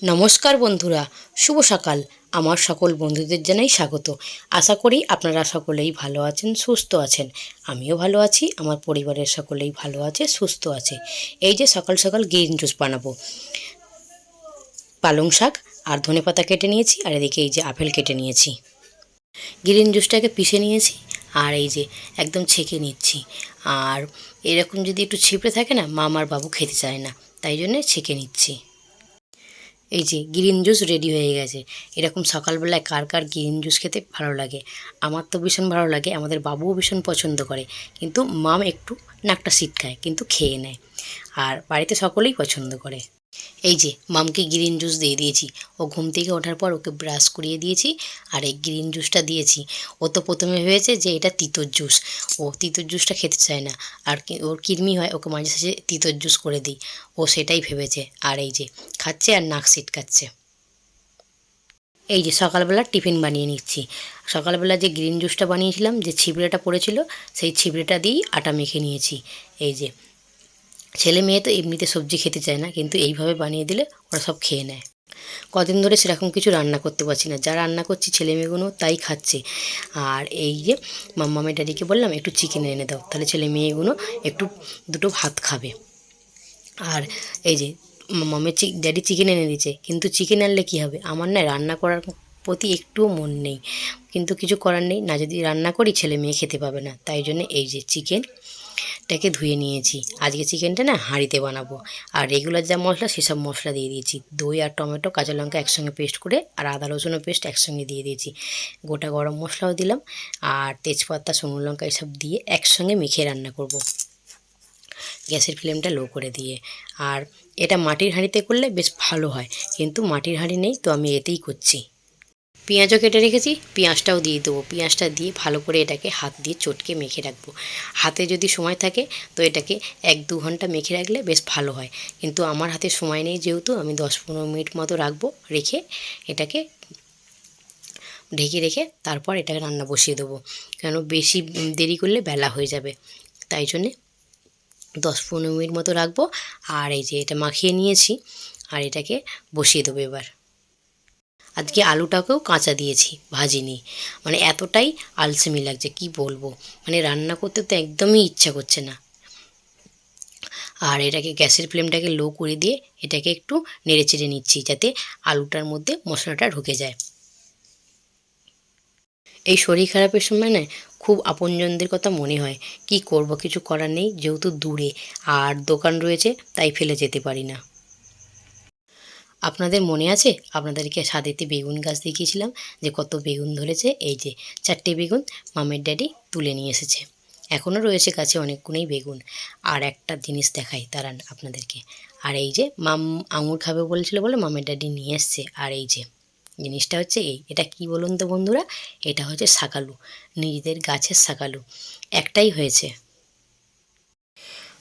নমস্কার বন্ধুরা, শুভ সকাল। আমার সকল বন্ধুদের জানাই স্বাগত। আশা করি আপনারা সকলেই ভালো আছেন, সুস্থ আছেন। আমিও ভালো আছি, আমার পরিবারের সকলেই ভালো আছে, সুস্থ আছে। এই যে সকাল সকাল গ্রিন জুস বানাবো। পালং শাক আর ধনেপাতা কেটে নিয়েছি, আর এদিকে এই যে আপেল কেটে নিয়েছি। গ্রিন জুসটাকে পিষে নিয়েছি, আর এই যে একদম ছেঁকে নিচ্ছি। আর এরকম যদি একটু ছিপড়ে থাকে না, মা আমার বাবু খেতে চায় না, তাই জন্যে ছেঁকে নিচ্ছি। এই যে গ্রিন জুস রেডি হয়ে গেছে। এরকম সকালবেলায় কার কার গ্রিন জুস খেতে ভালো লাগে? আমার তো ভীষণ ভালো লাগে, আমাদের বাবুও ভীষণ পছন্দ করে। কিন্তু মাম একটু নাকটা সিটকায়, কিন্তু খেয়ে নেয়। আর বাড়িতে সকলেই পছন্দ করে। এই যে মামকে গ্রিন জুস দিয়ে দিয়েছি। ও ঘুম থেকে ওঠার পর ওকে ব্রাশ করিয়ে দিয়েছি, আর এই গ্রিন জুসটা দিয়েছি। ও তো প্রথমে ভেবেছে যে এটা তিতর জুস। ও তিতর জুসটা খেতে চায় না, আর ওর কৃমি হয়, ওকে মাঝে সাঝে তিতর জুস করে দিই। ও সেটাই ভেবেছে, আর এই যে খাচ্ছে আর নাক সিটকাচ্ছে। এই যে সকালবেলা টিফিন বানিয়ে নিচ্ছি। সকালবেলা যে গ্রিন জুসটা বানিয়েছিলাম, যে ছিবড়েটা পড়েছিল, সেই ছিবড়েটা দিয়েই আটা মেখে নিয়েছি। এই যে ছেলে মেয়ে তো এমনিতে সবজি খেতে চায় না, কিন্তু এইভাবে বানিয়ে দিলে ওরা সব খেয়ে নেয়। কদিন ধরে সেরকম কিছু রান্না করতে পারছি না, যা রান্না করছি ছেলে মেয়েগুলো তাই খাচ্ছে। আর এই যে মাম্মামের ড্যাডিকে বললাম একটু চিকেন এনে দাও, তাহলে ছেলে মেয়েগুলো একটু দুটো ভাত খাবে। আর এই যে মামের ড্যাডি চিকেন এনে দিয়েছে, কিন্তু চিকেন আনলে কী হবে, আমার না রান্না করার প্রতি একটুও মন নেই। কিন্তু কিছু করার নেই, না যদি রান্না করি ছেলে মেয়ে খেতে পাবে না, তাই জন্য এই যে চিকেনটাকে ধুয়ে নিয়েছি। আজকে চিকেনটা না হাঁড়িতে বানাবো। আর রেগুলার যা মশলা সেসব মশলা দিয়ে দিয়েছি। দই আর টমেটো কাঁচা লঙ্কা একসঙ্গে পেস্ট করে, আর আদা রসুনও পেস্ট একসঙ্গে দিয়ে দিয়েছি। গোটা গরম মশলাও দিলাম, আর তেজপাতা শুকনো লঙ্কা এসব দিয়ে একসঙ্গে মেখে রান্না করব, গ্যাসের ফ্লেমটা লো করে দিয়ে। আর এটা মাটির হাঁড়িতে করলে বেশ ভালো হয়, কিন্তু মাটির হাঁড়ি নেই, তো আমি এতেই করছি। পেঁয়াজও কেটে রেখেছি, পেঁয়াজটাও দিয়ে দেবো। পেঁয়াজটা দিয়ে ভালো করে এটাকে হাত দিয়ে চটকে মেখে রাখবো। হাতে যদি সময় থাকে তো এটাকে 1-2 ঘন্টা মেখে রাখলে বেশ ভালো হয়, কিন্তু আমার হাতে সময় নেই, যেহেতু আমি 10-15 মিনিট মতো রাখবো। রেখে এটাকে ঢেকে রেখে তারপর এটাকে রান্না বসিয়ে দেবো, কেন বেশি দেরি করলে বেলা হয়ে যাবে, তাই জন্যে 10-15 মিনিট মতো রাখবো। আর এই যে এটা মাখিয়ে নিয়েছি, আর এটাকে বসিয়ে দেবো এবার। আজকে আলুটাকেও কাঁচা দিয়েছি, ভাজিনি। মানে এতটাই আলসেমি লাগছে, কি বলবো। মানে রান্না করতে তো একদমই ইচ্ছা করছে না। আর এটাকে গ্যাসের ফ্লেমটাকে লো করে দিয়ে এটাকে একটু নেড়ে চেড়ে নিচ্ছি, যাতে আলুটার মধ্যে মশলাটা ঢুকে যায়। এই শরীর খারাপের সময় না খুব আপনজনদের কথা মনে হয়। কি করব, কিছু করার নেই, যেহেতু দূরে আর দোকান রয়েছে, তাই ফেলে যেতে পারি না। আপনাদের মনে আছে আপনাদেরকে ছাদেতে বেগুন গাছ দেখিয়েছিলাম, যে কত বেগুন ধরেছে? এই যে 4টে বেগুন মামের ড্যাডি তুলে নিয়ে এসেছে। এখনও রয়েছে গাছে অনেকগুলোই বেগুন। আর একটা জিনিস দেখাই দাঁড়ান আপনাদেরকে। আর এই যে মাম আঙুর খাবে বলেছিল বলে মামের ড্যাডি নিয়ে এসছে। আর এই যে জিনিসটা হচ্ছে এটা কি বলুন তো বন্ধুরা? এটা হচ্ছে শাকালু, নিজেদের গাছের শাকালু। একটাই হয়েছে।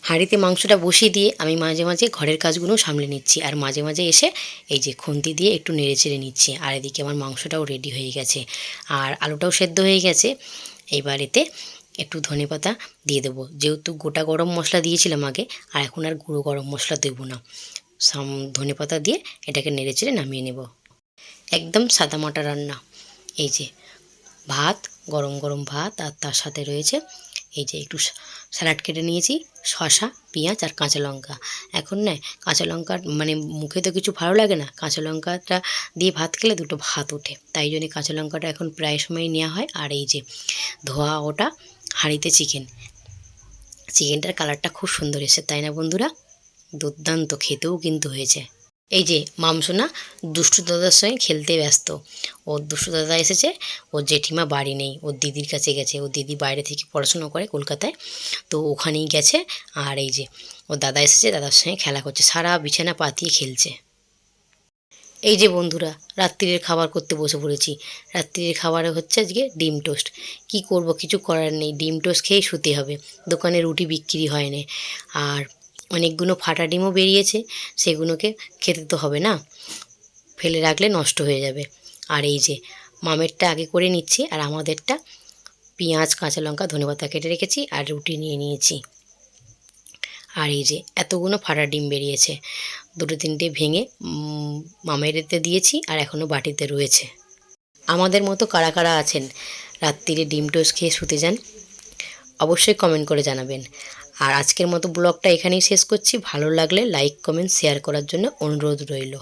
হাঁড়িতে মাংসটা বসিয়ে দিয়ে আমি মাঝে মাঝে ঘরের কাজগুলো সামলে নিচ্ছি, আর মাঝে মাঝে এসে এই যে খুন্তি দিয়ে একটু নেড়ে চেড়ে নিচ্ছি। আর এদিকে আমার মাংসটাও রেডি হয়ে গেছে, আর আলুটাও সেদ্ধ হয়ে গেছে। এইবার এতে একটু ধনেপাতা দিয়ে দেবো, যেহেতু গোটা গরম মশলা দিয়েছিলাম আগে, আর এখন আর গুঁড়ো গরম মশলা দেবো না। ধনেপাতা দিয়ে এটাকে নেড়ে চেড়ে নামিয়ে নেব। একদম সাদামাটা রান্না। এই যে ভাত, গরম গরম ভাত, আর তার সাথে রয়েছে এই যে একটু স্যালাড কেটে নিয়েছি, শসা, পেঁয়াজ আর কাঁচা লঙ্কা। এখন না কাঁচা লঙ্কা মানে মুখে তো কিছু ভালো লাগে না, কাঁচা লঙ্কাটা দিয়ে ভাত খেলে দুটো ভাত ওঠে, তাই জন্য কাঁচা লঙ্কাটা এখন প্রায় সময় নেওয়া হয়। আর এই যে ধোয়া ওটা হাঁড়িতে চিকেনটার কালারটা খুব সুন্দর এসেছে, তাই না বন্ধুরা? দুর্দান্ত খেতেও কিন্তু হয়েছে। এই যে মামসোনা দুষ্টু দাদার সঙ্গে খেলতে ব্যস্ত। ওর দুষ্টু দাদা এসেছে, ওর জেঠিমা বাড়ি নেই, ওর দিদির কাছে গেছে। ওর দিদি বাইরে থেকে পড়াশুনো করে কলকাতায়, তো ওখানেই গেছে। আর এই যে ওর দাদা এসেছে, দাদার সঙ্গে খেলা করছে, সারা বিছানা পাতিয়ে খেলছে। এই যে বন্ধুরা, রাত্রিরের খাবার করতে বসে পড়েছি। রাত্রিরের খাবারে হচ্ছে আজকে ডিম টোস্ট। কি করব, কিছু করার নেই, ডিম টোস্ট খেয়েই শুতে হবে। দোকানে রুটি বিক্রি হয় না, আর অনেকগুলো ফাটা ডিমও বেরিয়েছে, সেগুলোকে খেতে তো হবে না, ফেলে রাখলে নষ্ট হয়ে যাবে। আর এই যে মামেরটা আগে করে নিচ্ছি, আর আমাদেরটা পেঁয়াজ, কাঁচা লঙ্কা, ধনেপাতা কেটে রেখেছি, আর রুটি নিয়ে নিয়েছি। আর এই যে এতগুলো ফাটা ডিম বেরিয়েছে, দুটো তিনটে ভেঙে মামাইরেতে দিয়েছি আর এখনও বাটিতে রয়েছে। আমাদের মতো কারা কারা আছেন রাত্রিরে ডিম টোস্ট খেয়ে শুতে যান, অবশ্যই কমেন্ট করে জানাবেন। আর আজকের মতো ব্লগটা এখানেই শেষ করছি। ভালো লাগলে লাইক কমেন্ট শেয়ার করার জন্য অনুরোধ রইল।